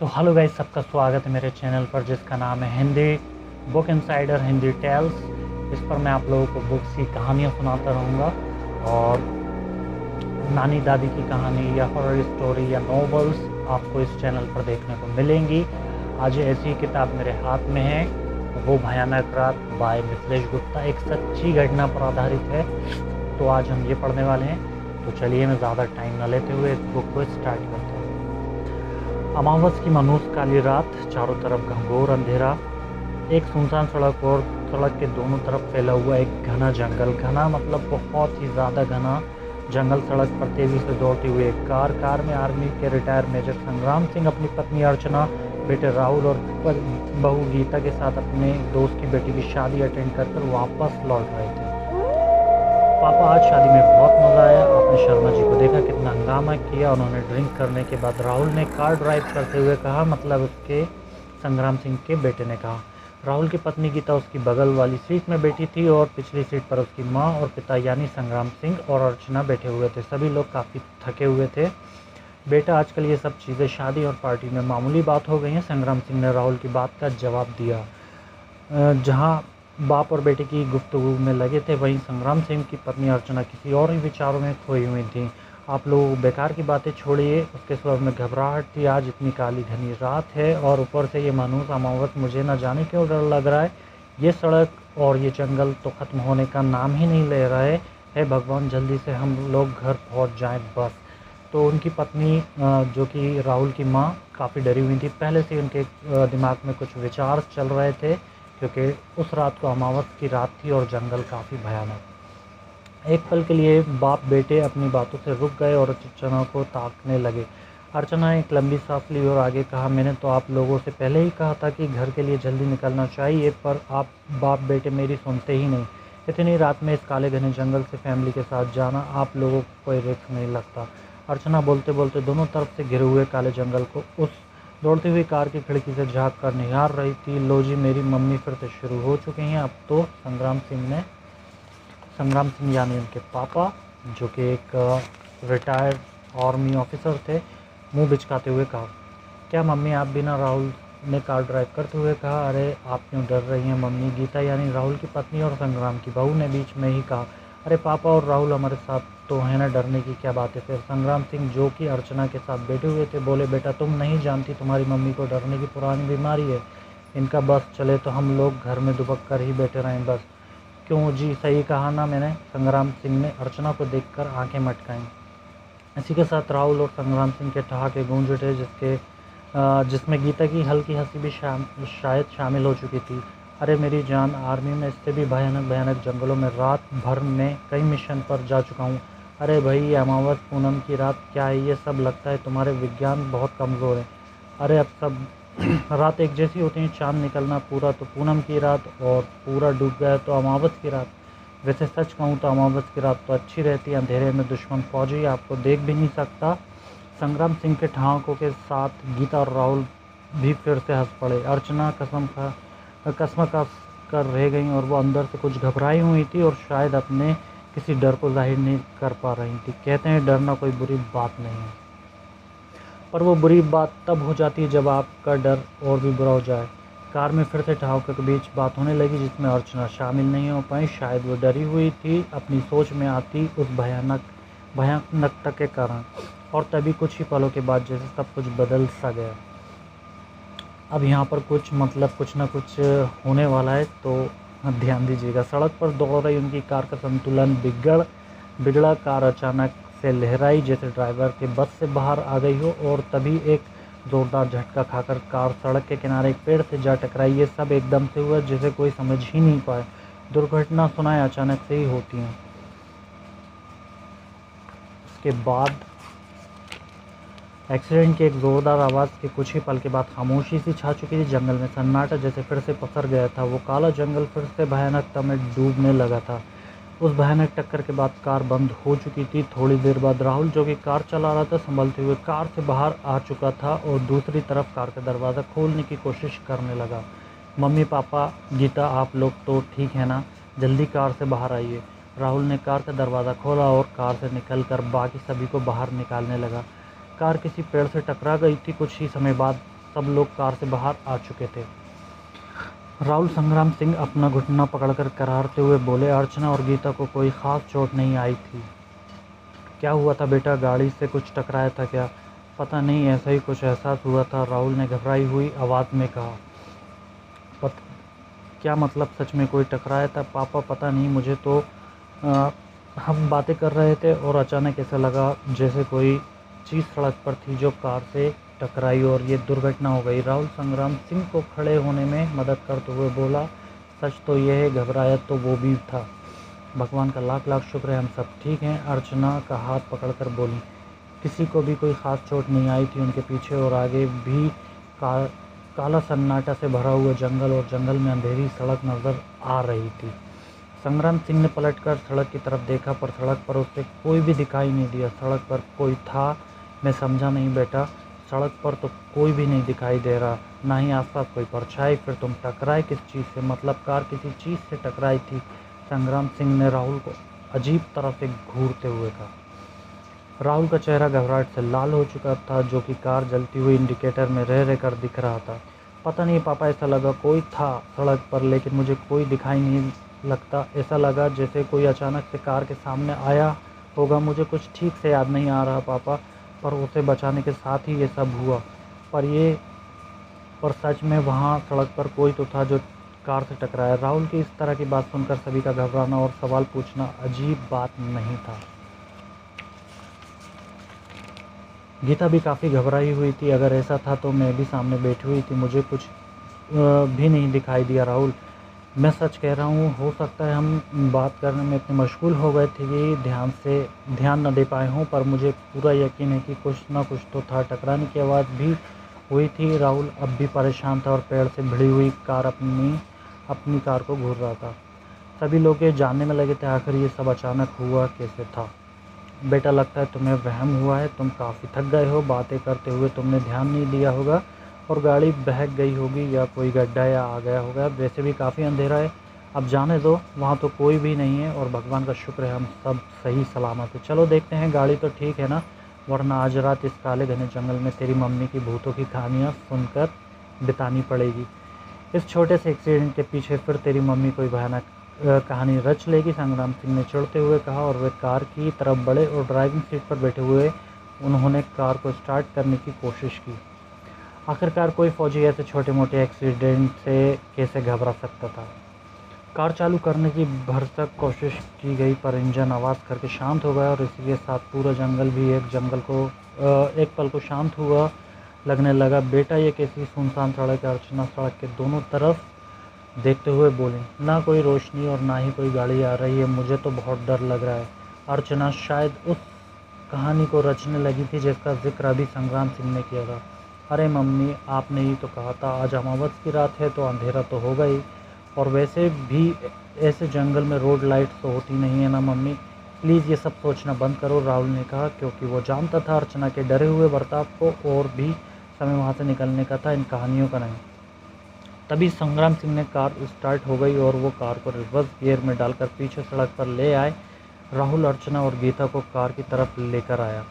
तो hello guys, सबका स्वागत है मेरे चैनल पर जिसका नाम है Hindi book insider Hindi tales. इस पर मैं आप लोगों को बुक्स की कहानियाँ सुनाता रहूँगा और नानी दादी की कहानी या हॉरर स्टोरी या नॉवेल्स आपको इस चैनल पर देखने को मिलेंगी। आज ऐसी किताब मेरे हाथ में है, वो भयानक रात बाय मिथिलेश गुप्ता, एक सच्ची घटना पर आधारित है। तो आज हम ये पढ़ने वाले हैं। तो चलिए मैं ज़्यादा टाइम न लेते हुए इस बुक को स्टार्ट करता हूँ। अमावस की मनहूस काली रात, चारों तरफ घंघोर अंधेरा, एक सुनसान सड़क और सड़क के दोनों तरफ फैला हुआ एक घना जंगल। घना मतलब बहुत ही ज़्यादा घना जंगल। सड़क पर तेज़ी से दौड़ती हुई एक कार में आर्मी के रिटायर्ड मेजर संग्राम सिंह अपनी पत्नी अर्चना, बेटे राहुल और बहू गीता के साथ अपने दोस्त की बेटी की शादी अटेंड कर वापस लौट रहे थे। पापा, आज शादी में बहुत मज़ा आया। आपने शर्मा जी को देखा, कितना हंगामा किया। उन्होंने ड्रिंक करने के बाद राहुल ने कार ड्राइव करते हुए कहा, मतलब उसके संग्राम सिंह के बेटे ने कहा। राहुल की पत्नी गीता उसकी बगल वाली सीट में बैठी थी और पिछली सीट पर उसकी माँ और पिता यानी संग्राम सिंह और अर्चना बैठे हुए थे। सभी लोग काफ़ी थके हुए थे। बेटा, आजकल ये सब चीज़ें शादी और पार्टी में मामूली बात हो गई हैं, संग्राम सिंह ने राहुल की बात का जवाब दिया। जहाँ बाप और बेटे की गुफ्तगू में लगे थे, वहीं संग्राम सिंह की पत्नी अर्चना किसी और ही विचारों में खोई हुई थी। आप लोग बेकार की बातें छोड़िए, उसके स्वर में घबराहट थी। आज इतनी काली घनी रात है और ऊपर से ये मनहूस अमावस, मुझे न जाने क्यों डर लग रहा है। ये सड़क और ये जंगल तो ख़त्म होने का नाम ही नहीं ले रहा है। हे भगवान, जल्दी से हम लोग घर पहुंच जाएं बस। तो उनकी पत्नी जो कि राहुल की माँ काफ़ी डरी हुई थी। पहले से उनके दिमाग में कुछ विचार चल रहे थे, क्योंकि उस रात को अमावस की रात थी और जंगल काफ़ी भयानक। एक पल के लिए बाप बेटे अपनी बातों से रुक गए और अर्चना को ताकने लगे। अर्चना ने एक लंबी सांस ली और आगे कहा, मैंने तो आप लोगों से पहले ही कहा था कि घर के लिए जल्दी निकलना चाहिए, पर आप बाप बेटे मेरी सुनते ही नहीं। इतनी रात में इस काले घने जंगल से फैमिली के साथ जाना आप लोगों को कोई रिस्क नहीं लगता। अर्चना बोलते बोलते दोनों तरफ से घिरे हुए काले जंगल को उस दौड़ती हुई कार की खिड़की से झांक कर निहार रही थी। लो जी, मेरी मम्मी फिर से शुरू हो चुकी हैं। अब तो संग्राम सिंह यानी उनके पापा, जो कि एक रिटायर्ड आर्मी ऑफिसर थे, मुंह बिचकाते हुए कहा, क्या मम्मी आप भी ना? राहुल ने कार ड्राइव करते हुए कहा। अरे आप क्यों डर रही हैं मम्मी? गीता यानी राहुल की पत्नी और संग्राम की बहू ने बीच में ही कहा। अरे पापा और राहुल हमारे साथ तो है ना, डरने की क्या बात है। फिर संग्राम सिंह, जो कि अर्चना के साथ बैठे हुए थे, बोले, बेटा तुम नहीं जानती, तुम्हारी मम्मी को डरने की पुरानी बीमारी है। इनका बस चले तो हम लोग घर में दुबक कर ही बैठे रहें बस। क्यों जी, सही कहा ना मैंने? संग्राम सिंह ने अर्चना को देखकर आंखें मटकाईं। इसी के साथ राहुल और संग्राम सिंह के ठहाके गूंज उठे, जिसमें गीता की हल्की हंसी भी शायद शामिल हो चुकी थी। अरे मेरी जान, आर्मी में इससे भी भयानक भयानक जंगलों में रात भर में कई मिशन पर जा चुका हूँ। अरे भाई, ये अमावस पूनम की रात क्या है ये सब? लगता है तुम्हारे विज्ञान बहुत कमज़ोर है। अरे अब सब रात एक जैसी होती हैं। चांद निकलना पूरा तो पूनम की रात, और पूरा डूब गया तो अमावस की रात। वैसे सच कहूँ तो अमावस की रात तो अच्छी रहती है। अंधेरे में दुश्मन फौजी आपको देख भी नहीं सकता। संग्राम सिंह के ठहाकों के साथ गीता और राहुल भी फिर से हंस पड़े। अर्चना कसम कर रह गई और वो अंदर से कुछ घबराई हुई थी और शायद अपने किसी डर को जाहिर नहीं कर पा रही थी। कहते हैं डरना कोई बुरी बात नहीं है, पर वो बुरी बात तब हो जाती है जब आपका डर और भी बुरा हो जाए। कार में फिर से ठहाकों के बीच बात होने लगी, जिसमें अर्चना शामिल नहीं हो पाई। शायद वो डरी हुई थी अपनी सोच में आती उस भयानकता के कारण। और तभी कुछ ही पलों के बाद जैसे सब कुछ बदल सा गया। अब यहाँ पर कुछ ना कुछ होने वाला है, तो ध्यान दीजिएगा। सड़क पर दौड़ रही उनकी कार का संतुलन बिगड़ा। कार अचानक से लहराई, जैसे ड्राइवर के बस से बाहर आ गई हो, और तभी एक ज़ोरदार झटका खाकर कार सड़क के किनारे एक पेड़ से जा टकराई। ये सब एकदम से हुआ, जिसे कोई समझ ही नहीं पाए। दुर्घटना सुनाएं अचानक से ही होती हैं। उसके बाद एक्सीडेंट की एक ज़ोरदार आवाज़ के कुछ ही पल के बाद खामोशी सी छा चुकी थी। जंगल में सन्नाटा जैसे फिर से पसर गया था। वो काला जंगल फिर से भयानकता में डूबने लगा था। उस भयानक टक्कर के बाद कार बंद हो चुकी थी। थोड़ी देर बाद राहुल, जो कि कार चला रहा था, संभलते हुए कार से बाहर आ चुका था और दूसरी तरफ कार का दरवाज़ा खोलने की कोशिश करने लगा। मम्मी, पापा, गीता, आप लोग तो ठीक है ना? जल्दी कार से बाहर आइए। राहुल ने कार का दरवाज़ा खोला और कार से निकलकर बाकी सभी को बाहर निकालने लगा। कार किसी पेड़ से टकरा गई थी। कुछ ही समय बाद सब लोग कार से बाहर आ चुके थे। राहुल संग्राम सिंह अपना घुटना पकड़कर करारते हुए बोले, अर्चना और गीता को कोई ख़ास चोट नहीं आई थी। क्या हुआ था बेटा, गाड़ी से कुछ टकराया था क्या? पता नहीं, ऐसा ही कुछ एहसास हुआ था, राहुल ने घबराई हुई आवाज़ में कहा। क्या मतलब, सच में कोई टकराया था? पापा पता नहीं, मुझे तो हम बातें कर रहे थे और अचानक ऐसा लगा जैसे कोई चीज़ सड़क पर थी जो कार से टकराई और ये दुर्घटना हो गई। राहुल संग्राम सिंह को खड़े होने में मदद करते हुए बोला, सच तो यह है, घबराया तो वो भी था। भगवान का लाख लाख शुक्र है, हम सब ठीक हैं। अर्चना का हाथ पकड़कर बोली। किसी को भी कोई ख़ास चोट नहीं आई थी। उनके पीछे और आगे भी काला सन्नाटा से भरा हुआ जंगल और जंगल में अंधेरी सड़क नज़र आ रही थी। संग्राम सिंह ने पलटकर सड़क की तरफ देखा, पर सड़क पर उसे कोई भी दिखाई नहीं दिया। सड़क पर कोई था? मैं समझा नहीं बेटा, सड़क पर तो कोई भी नहीं दिखाई दे रहा, ना ही आसपास कोई परछाई। फिर तुम टकराए किस चीज़ से? मतलब कार किसी चीज़ से टकराई थी, संग्राम सिंह ने राहुल को अजीब तरह से घूरते हुए कहा। राहुल का चेहरा घबराहट से लाल हो चुका था, जो कि कार जलती हुई इंडिकेटर में रह रहकर दिख रहा था। पता नहीं पापा, ऐसा लगा कोई था सड़क पर, लेकिन मुझे कोई दिखाई नहीं लगता। ऐसा लगा जैसे कोई अचानक से कार के सामने आया होगा। मुझे कुछ ठीक से याद नहीं आ रहा पापा, पर उसे बचाने के साथ ही ये सब हुआ। पर सच में वहाँ सड़क पर कोई तो था जो कार से टकराया। राहुल की इस तरह की बात सुनकर सभी का घबराना और सवाल पूछना अजीब बात नहीं था। गीता भी काफ़ी घबराई हुई थी। अगर ऐसा था तो मैं भी सामने बैठी हुई थी, मुझे कुछ भी नहीं दिखाई दिया। राहुल, मैं सच कह रहा हूँ, हो सकता है हम बात करने में इतने मशगूल हो गए थे कि ध्यान न दे पाए हों, पर मुझे पूरा यकीन है कि कुछ ना कुछ तो था। टकराने की आवाज़ भी हुई थी। राहुल अब भी परेशान था और पेड़ से भिड़ी हुई कार अपनी कार को घूर रहा था। सभी लोग ये जानने में लगे थे आखिर ये सब अचानक हुआ कैसे था। बेटा, लगता है तुम्हें वहम हुआ है, तुम काफ़ी थक गए हो, बातें करते हुए तुमने ध्यान नहीं दिया होगा और गाड़ी बहक गई होगी या कोई गड्ढा या आ गया होगा। वैसे भी काफ़ी अंधेरा है, अब जाने दो, वहाँ तो कोई भी नहीं है और भगवान का शुक्र है हम सब सही सलामत है। चलो देखते हैं, गाड़ी तो ठीक है ना, वरना आज रात इस काले घने जंगल में तेरी मम्मी की भूतों की कहानियाँ सुनकर बितानी पड़ेगी। इस छोटे से एक्सीडेंट के पीछे फिर तेरी मम्मी कोई भयानक कहानी रच लेगी, संग्राम सिंह ने चिढ़ते हुए कहा और वे कार की तरफ बढ़े और ड्राइविंग सीट पर बैठे हुए उन्होंने कार को स्टार्ट करने की कोशिश की। आखिरकार कोई फौजी ऐसे छोटे मोटे एक्सीडेंट से कैसे घबरा सकता था। कार चालू करने की भरसक कोशिश की गई, पर इंजन आवाज़ करके शांत हो गया और इसी के साथ पूरा जंगल भी एक पल को शांत हुआ लगने लगा। बेटा, ये कैसी सुनसान सड़क है? अर्चना सड़क के दोनों तरफ देखते हुए बोली। ना कोई रोशनी और ना ही कोई गाड़ी आ रही है, मुझे तो बहुत डर लग रहा है। अर्चना शायद उस कहानी को रचने लगी थी जिसका जिक्र अभी संग्राम सिंह ने किया था। अरे मम्मी, आपने ही तो कहा था आज अमावस की रात है तो अंधेरा तो होगा ही, और वैसे भी ऐसे जंगल में रोड लाइट्स तो होती नहीं है ना मम्मी, प्लीज़ ये सब सोचना बंद करो, राहुल ने कहा, क्योंकि वो जानता था अर्चना के डरे हुए बर्ताव को और भी समय वहाँ से निकलने का था, इन कहानियों का नहीं। तभी संग्राम सिंह ने कार स्टार्ट हो गई और वो कार को रिवर्स गियर में डालकर पीछे सड़क पर ले आए। राहुल, अर्चना और गीता को कार की तरफ लेकर आया।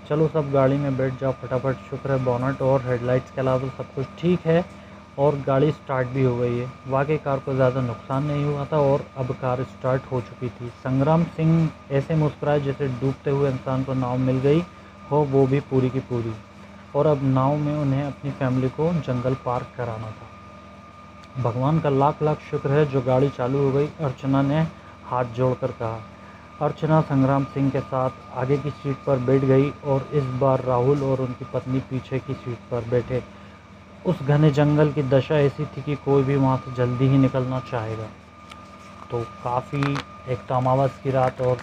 चलो सब गाड़ी में बैठ जाओ फटाफट। शुक्र है बोनट और हेडलाइट्स के अलावा सब कुछ ठीक है और गाड़ी स्टार्ट भी हो गई है। वाकई कार को ज़्यादा नुकसान नहीं हुआ था और अब कार स्टार्ट हो चुकी थी। संग्राम सिंह ऐसे मुस्कुराए जैसे डूबते हुए इंसान को नाव मिल गई हो, वो भी पूरी की पूरी, और अब नाव में उन्हें अपनी फैमिली को जंगल पार कराना था। भगवान का लाख लाख शुक्र है जो गाड़ी चालू हो गई, अर्चना ने हाथ जोड़कर कहा। अर्चना संग्राम सिंह के साथ आगे की सीट पर बैठ गई और इस बार राहुल और उनकी पत्नी पीछे की सीट पर बैठे। उस घने जंगल की दशा ऐसी थी कि कोई भी वहाँ से जल्दी ही निकलना चाहेगा। तो काफ़ी, एक तो अमावस की रात और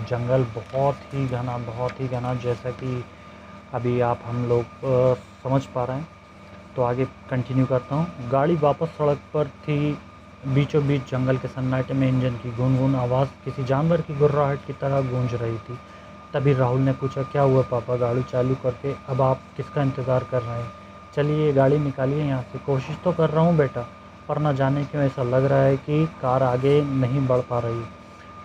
जंगल बहुत ही घना, जैसा कि अभी हम लोग समझ पा रहे हैं। तो आगे कंटिन्यू करता हूँ। गाड़ी वापस सड़क पर थी। बीचों बीच जंगल के सन्नाटे में इंजन की गुनगुन आवाज़ किसी जानवर की गुर्राहट की तरह गूंज रही थी। तभी राहुल ने पूछा, क्या हुआ पापा? गाड़ी चालू करके अब आप किसका इंतज़ार कर रहे हैं? चलिए गाड़ी निकालिए यहाँ से। कोशिश तो कर रहा हूँ बेटा, पर न जाने क्यों ऐसा लग रहा है कि कार आगे नहीं बढ़ पा रही।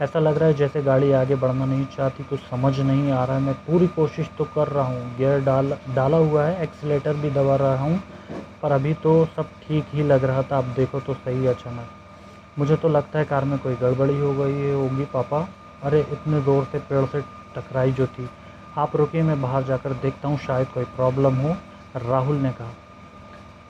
ऐसा लग रहा है जैसे गाड़ी आगे बढ़ना नहीं चाहती, कुछ समझ नहीं आ रहा है। मैं पूरी कोशिश तो कर रहा हूँ, गियर डाला हुआ है, एक्सीलेटर भी दबा रहा हूँ, पर अभी तो सब ठीक ही लग रहा था। अब देखो तो सही अचानक मुझे तो लगता है कार में कोई गड़बड़ी हो गई होगी पापा। अरे इतने ज़ोर से पेड़ से टकराई जो थी। आप रुकिए, मैं बाहर जाकर देखता हूँ, शायद कोई प्रॉब्लम हो, राहुल ने कहा।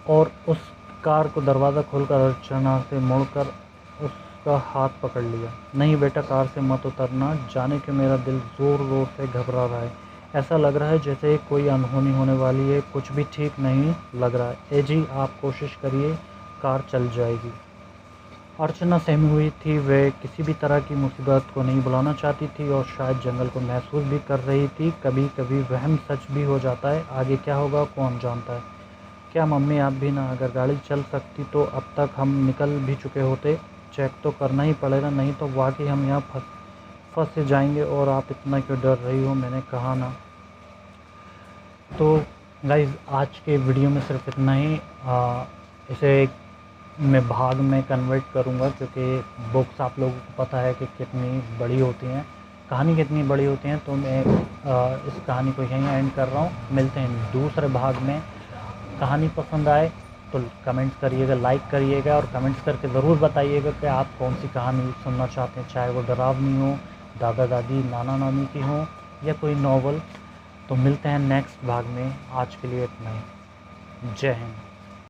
और उस कार को दरवाज़ा खोलकर अर्चना से मुड़कर उसका हाथ पकड़ लिया। नहीं बेटा, कार से मत उतरना, जाने के मेरा दिल ज़ोर ज़ोर से घबरा रहा है। ऐसा लग रहा है जैसे कोई अनहोनी होने वाली है, कुछ भी ठीक नहीं लग रहा है। ए जी, आप कोशिश करिए, कार चल जाएगी। अर्चना सहमी हुई थी, वे किसी भी तरह की मुसीबत को नहीं बुलाना चाहती थी और शायद जंगल को महसूस भी कर रही थी। कभी कभी वहम सच भी हो जाता है, आगे क्या होगा कौन जानता है। क्या मम्मी आप भी ना, अगर गाड़ी चल सकती तो अब तक हम निकल भी चुके होते। चेक तो करना ही पड़ेगा, नहीं तो वाकई हम यहाँ फंस जाएंगे। और आप इतना क्यों डर रही हो, मैंने कहा ना। तो गाइज़, आज के वीडियो में सिर्फ इतना ही। इसे मैं भाग में कन्वर्ट करूँगा, क्योंकि बुक्स आप लोगों को पता है कि कितनी बड़ी होती हैं, कहानी कितनी बड़ी होती हैं। तो मैं इस कहानी को यहीं एंड कर रहा हूँ। मिलते हैं दूसरे भाग में। कहानी पसंद आए तो कमेंट्स करिएगा, लाइक करिएगा, और कमेंट्स करके ज़रूर बताइएगा कि आप कौन सी कहानी सुनना चाहते हैं, चाहे वो डरावनी हो, दादा दादी नाना नानी की हो, या कोई नॉवल। तो मिलते हैं नेक्स्ट भाग में। आज के लिए इतना ही। जय हिंद।